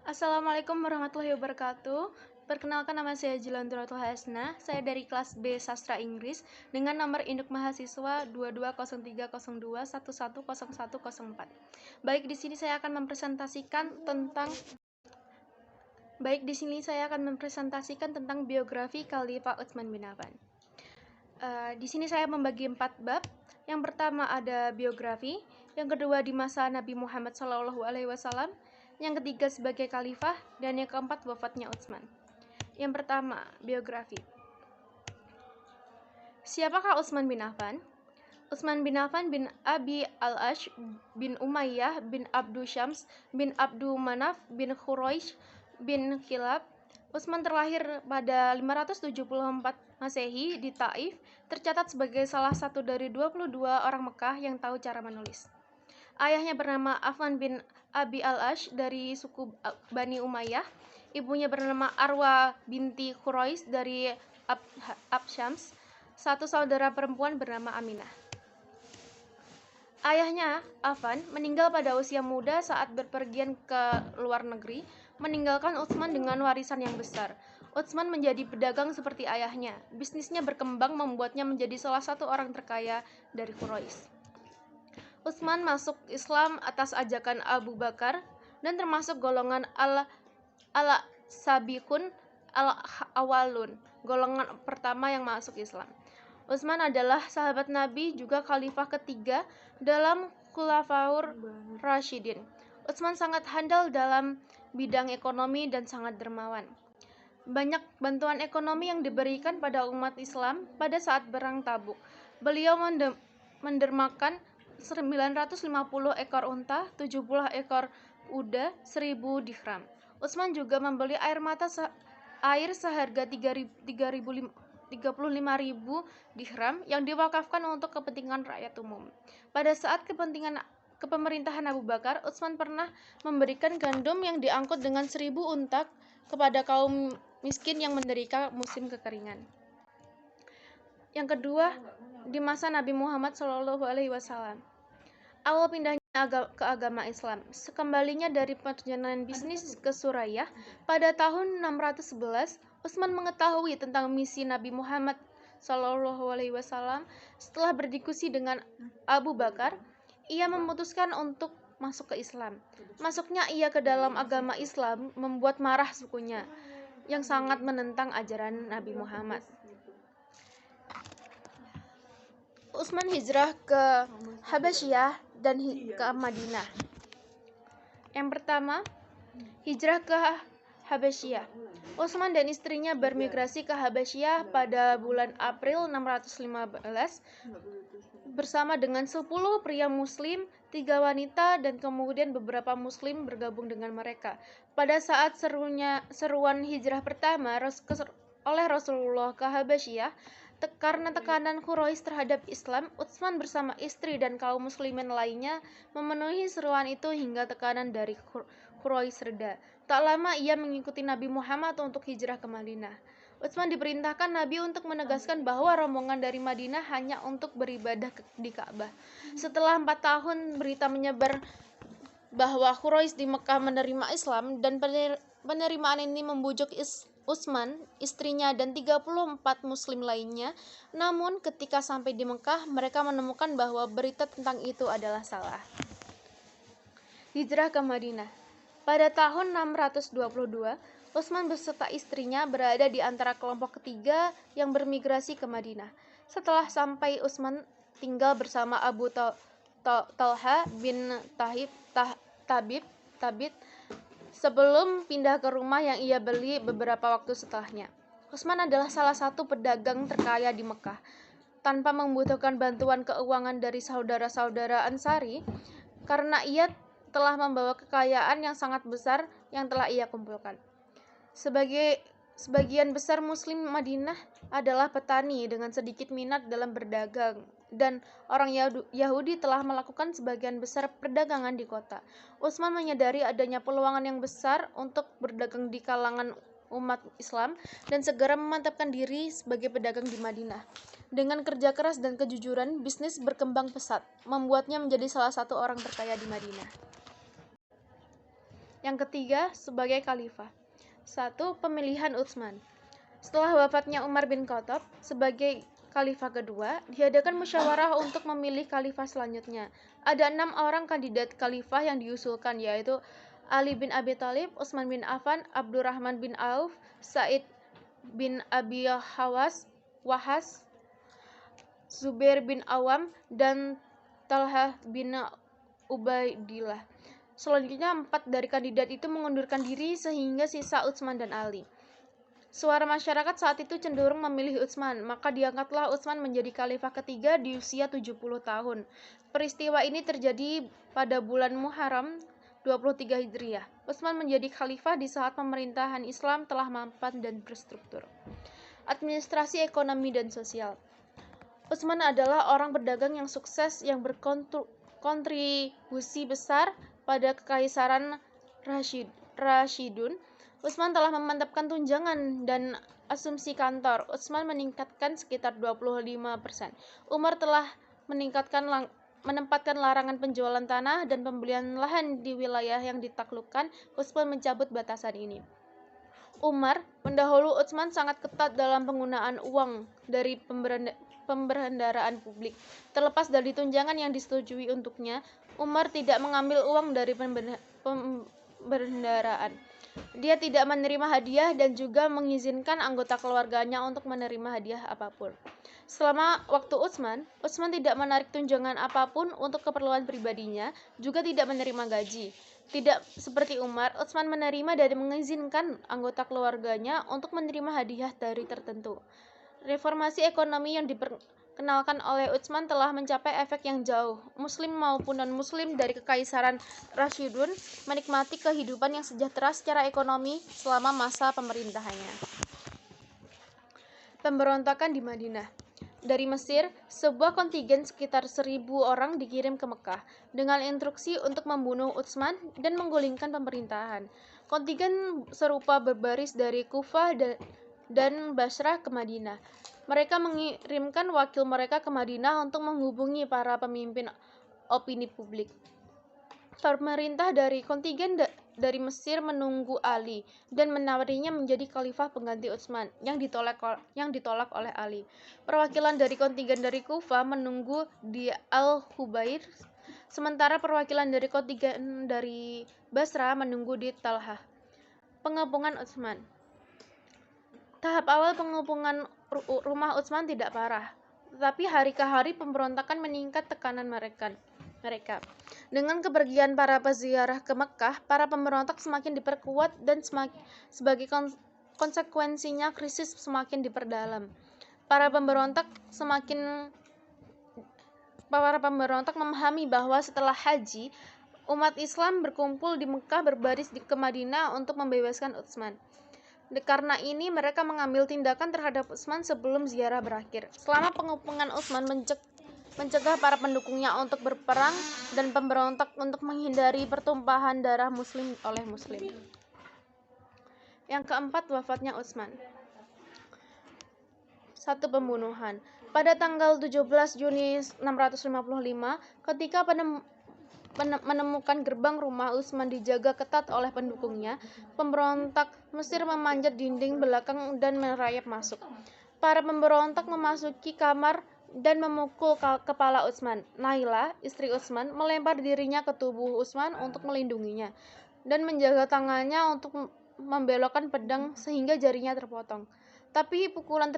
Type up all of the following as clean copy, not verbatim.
Assalamualaikum warahmatullahi wabarakatuh. Perkenalkan, nama saya Jilan Duratul Hasna. Saya dari kelas B Sastra Inggris dengan nomor induk mahasiswa 220302110104. Baik, di sini saya akan mempresentasikan tentang biografi Khalifah Utsman bin Affan. Di sini saya membagi 4 bab. Yang pertama ada biografi, yang kedua di masa Nabi Muhammad SAW, yang ketiga sebagai khalifah, dan yang keempat wafatnya Utsman. Yang pertama, biografi. Siapakah Utsman bin Affan? Utsman bin Affan bin Abi al-Ash bin Umayyah bin Abdu Syams bin Abdu Manaf bin Quraisy bin Kilab. Utsman terlahir pada 574 Masehi di Taif, tercatat sebagai salah satu dari 22 orang Mekah yang tahu cara menulis. Ayahnya bernama Affan bin Abi al-Ash dari suku Bani Umayyah. Ibunya bernama Arwa binti Quraisy dari Absyams. Satu saudara perempuan bernama Aminah. Ayahnya, Affan, meninggal pada usia muda saat berpergian ke luar negeri, meninggalkan Utsman dengan warisan yang besar. Utsman menjadi pedagang seperti ayahnya. Bisnisnya berkembang membuatnya menjadi salah satu orang terkaya dari Quraisy. Utsman masuk Islam atas ajakan Abu Bakar dan termasuk golongan al-Sabiqun al-Awwalun, golongan pertama yang masuk Islam. Utsman adalah sahabat Nabi, juga khalifah ketiga dalam Khulafaur Rasyidin. Utsman sangat handal dalam bidang ekonomi dan sangat dermawan. Banyak bantuan ekonomi yang diberikan pada umat Islam pada saat perang Tabuk. Beliau mendermakan 950 ekor unta, 70 ekor kuda, 1000 dirham. Utsman juga membeli air seharga 35.000 dirham yang diwakafkan untuk kepentingan rakyat umum. Pada saat kepemerintahan Abu Bakar, Utsman pernah memberikan gandum yang diangkut dengan 1000 unta kepada kaum miskin yang menderita musim kekeringan. Yang kedua, di masa Nabi Muhammad SAW. Awal pindahnya ke agama Islam. Sekembalinya dari perjalanan bisnis ke Suriah pada tahun 611, Utsman mengetahui tentang misi Nabi Muhammad SAW. Setelah berdiskusi dengan Abu Bakar, ia memutuskan untuk masuk ke Islam. Masuknya ia ke dalam agama Islam membuat marah sukunya yang sangat menentang ajaran Nabi Muhammad. Utsman hijrah ke Habasyah dan ke Madinah. Yang pertama, hijrah ke Habasyah. Utsman dan istrinya bermigrasi ke Habasyah pada bulan April 615 bersama dengan 10 pria muslim, 3 wanita, dan kemudian beberapa muslim bergabung dengan mereka. Pada saat seruan hijrah pertama oleh Rasulullah ke Habasyah, karena tekanan Quraisy terhadap Islam, Utsman bersama istri dan kaum muslimin lainnya memenuhi seruan itu hingga tekanan dari Quraisy reda. Tak lama ia mengikuti Nabi Muhammad untuk hijrah ke Madinah. Utsman diperintahkan Nabi untuk menegaskan bahwa rombongan dari Madinah hanya untuk beribadah di Ka'bah. Setelah 4 tahun berita menyebar bahwa Quraisy di Mekah menerima Islam, dan penerimaan ini membujuk Utsman, istrinya, dan 34 muslim lainnya. Namun ketika sampai di Mekah, mereka menemukan bahwa berita tentang itu adalah salah. Hijrah ke Madinah. Pada tahun 622, Utsman beserta istrinya berada di antara kelompok ketiga yang bermigrasi ke Madinah. Setelah sampai, Utsman tinggal bersama Abu Talha bin Tabit sebelum pindah ke rumah yang ia beli beberapa waktu setelahnya. Utsman adalah salah satu pedagang terkaya di Mekah. Tanpa membutuhkan bantuan keuangan dari saudara-saudara Ansari, karena ia telah membawa kekayaan yang sangat besar yang telah ia kumpulkan. Sebagian besar muslim Madinah adalah petani dengan sedikit minat dalam berdagang, dan orang Yahudi telah melakukan sebagian besar perdagangan di kota. Utsman menyadari adanya peluang yang besar untuk berdagang di kalangan umat Islam dan segera memantapkan diri sebagai pedagang di Madinah. Dengan kerja keras dan kejujuran, bisnis berkembang pesat, membuatnya menjadi salah satu orang terkaya di Madinah. Yang ketiga, sebagai khalifah. 1. Pemilihan Utsman. Setelah wafatnya Umar bin Khattab sebagai khalifah kedua, diadakan musyawarah untuk memilih khalifah selanjutnya. Ada 6 orang kandidat khalifah yang diusulkan, yaitu Ali bin Abi Thalib, Utsman bin Affan, Abdurrahman bin Auf, Sa'id bin Abi Wahas, Zubair bin Awam, dan Talhah bin Ubaidillah. Selanjutnya 4 dari kandidat itu mengundurkan diri sehingga sisa Utsman dan Ali. Suara masyarakat saat itu cenderung memilih Utsman, maka diangkatlah Utsman menjadi khalifah ketiga di usia 70 tahun. Peristiwa ini terjadi pada bulan Muharram 23 Hijriah. Utsman menjadi khalifah di saat pemerintahan Islam telah mapan dan berstruktur. Administrasi, ekonomi, dan sosial. Utsman adalah orang berdagang yang sukses yang berkontribusi besar pada Kekaisaran Rashidun. Utsman telah memantapkan tunjangan dan asumsi kantor. Utsman meningkatkan sekitar 25%. Umar telah menempatkan larangan penjualan tanah dan pembelian lahan di wilayah yang ditaklukkan. Utsman mencabut batasan ini. Umar mendahului Utsman sangat ketat dalam penggunaan uang dari pemberendaraan publik. Terlepas dari tunjangan yang disetujui untuknya, Umar tidak mengambil uang dari pemberendaraan. Dia tidak menerima hadiah dan juga mengizinkan anggota keluarganya untuk menerima hadiah apapun. Selama waktu Utsman tidak menarik tunjangan apapun untuk keperluan pribadinya, juga tidak menerima gaji. Tidak seperti Umar, Utsman menerima dan mengizinkan anggota keluarganya untuk menerima hadiah dari tertentu. Reformasi ekonomi yang diperkenalkan oleh Utsman telah mencapai efek yang jauh. Muslim maupun non-muslim dari Kekaisaran Rashidun menikmati kehidupan yang sejahtera secara ekonomi selama masa pemerintahannya. Pemberontakan di Madinah. Dari Mesir, sebuah kontingen sekitar 1.000 orang dikirim ke Mekah dengan instruksi untuk membunuh Utsman dan menggulingkan pemerintahan. Kontingen serupa berbaris dari Kufah dan Basrah ke Madinah. Mereka mengirimkan wakil mereka ke Madinah untuk menghubungi para pemimpin opini publik. Pemerintah dari kontingen dari Mesir menunggu Ali dan menawarinya menjadi khalifah pengganti Utsman yang ditolak oleh Ali. Perwakilan dari kontingen dari Kufah menunggu di Al-Hubair, sementara perwakilan dari kontingen dari Basrah menunggu di Talhah. Pengepungan Utsman. Tahap awal pengepungan rumah Utsman tidak parah, tetapi hari ke hari pemberontakan meningkat tekanan mereka. Dengan kepergian para peziarah ke Mekah, para pemberontak semakin diperkuat dan sebagai konsekuensinya krisis semakin diperdalam. Para pemberontak memahami bahwa setelah haji, umat Islam berkumpul di Mekah berbaris ke Madinah untuk membebaskan Utsman. Karena ini mereka mengambil tindakan terhadap Utsman sebelum ziarah berakhir. Selama pengepungan Utsman mencegah para pendukungnya untuk berperang dan pemberontak untuk menghindari pertumpahan darah muslim oleh muslim. Yang keempat, wafatnya Utsman. 1. Pembunuhan. Pada tanggal 17 Juni 655, ketika menemukan gerbang rumah Utsman dijaga ketat oleh pendukungnya, pemberontak Mesir memanjat dinding belakang dan merayap masuk. Para pemberontak memasuki kamar dan memukul kepala Utsman. Naila, istri Utsman, melempar dirinya ke tubuh Utsman untuk melindunginya dan menjaga tangannya untuk membelokkan pedang sehingga jarinya terpotong. Tapi pukulan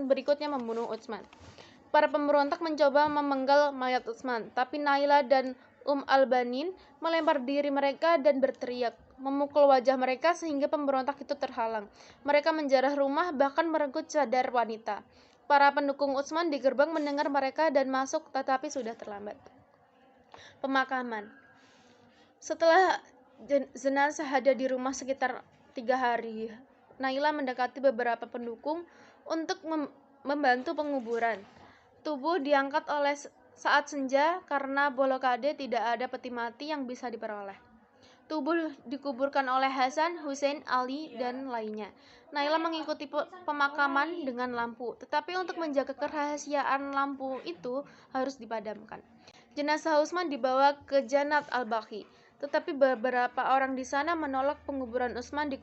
berikutnya membunuh Utsman. Para pemberontak mencoba memenggal mayat Utsman, tapi Naila dan Al-Banin melempar diri mereka dan berteriak, memukul wajah mereka sehingga pemberontak itu terhalang. Mereka menjarah rumah, bahkan merenggut cadar wanita. Para pendukung Utsman di gerbang mendengar mereka dan masuk, tetapi sudah terlambat. Pemakaman. Setelah jenazah ada di rumah sekitar 3 hari, Naila mendekati beberapa pendukung untuk membantu penguburan. Tubuh diangkat oleh saat senja karena blokade tidak ada peti mati yang bisa diperoleh. Tubuh dikuburkan oleh Hasan, Hussein, Ali, dan lainnya. Naila mengikuti pemakaman dengan lampu, tetapi untuk menjaga kerahasiaan lampu itu harus dipadamkan. Jenazah Utsman dibawa ke Jannat al-Baqi, tetapi beberapa orang di sana menolak penguburan Utsman di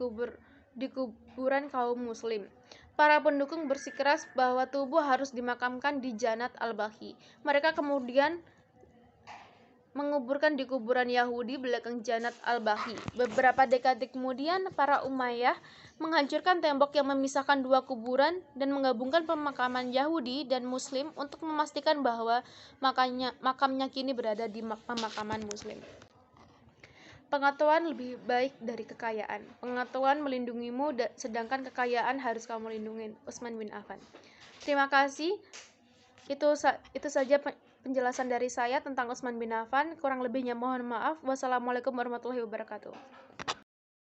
kuburan kaum muslim. Para pendukung bersikeras bahwa tubuh harus dimakamkan di Jannat al-Baqi. Mereka kemudian menguburkan di kuburan Yahudi belakang Jannat al-Baqi. Beberapa dekade kemudian, para Umayyah menghancurkan tembok yang memisahkan dua kuburan dan menggabungkan pemakaman Yahudi dan Muslim untuk memastikan bahwa makamnya kini berada di pemakaman Muslim. Pengetahuan lebih baik dari kekayaan. Pengetahuan melindungimu, sedangkan kekayaan harus kamu lindungi. Utsman bin Affan. Terima kasih. Itu saja penjelasan dari saya tentang Utsman bin Affan. Kurang lebihnya mohon maaf. Wassalamualaikum warahmatullahi wabarakatuh.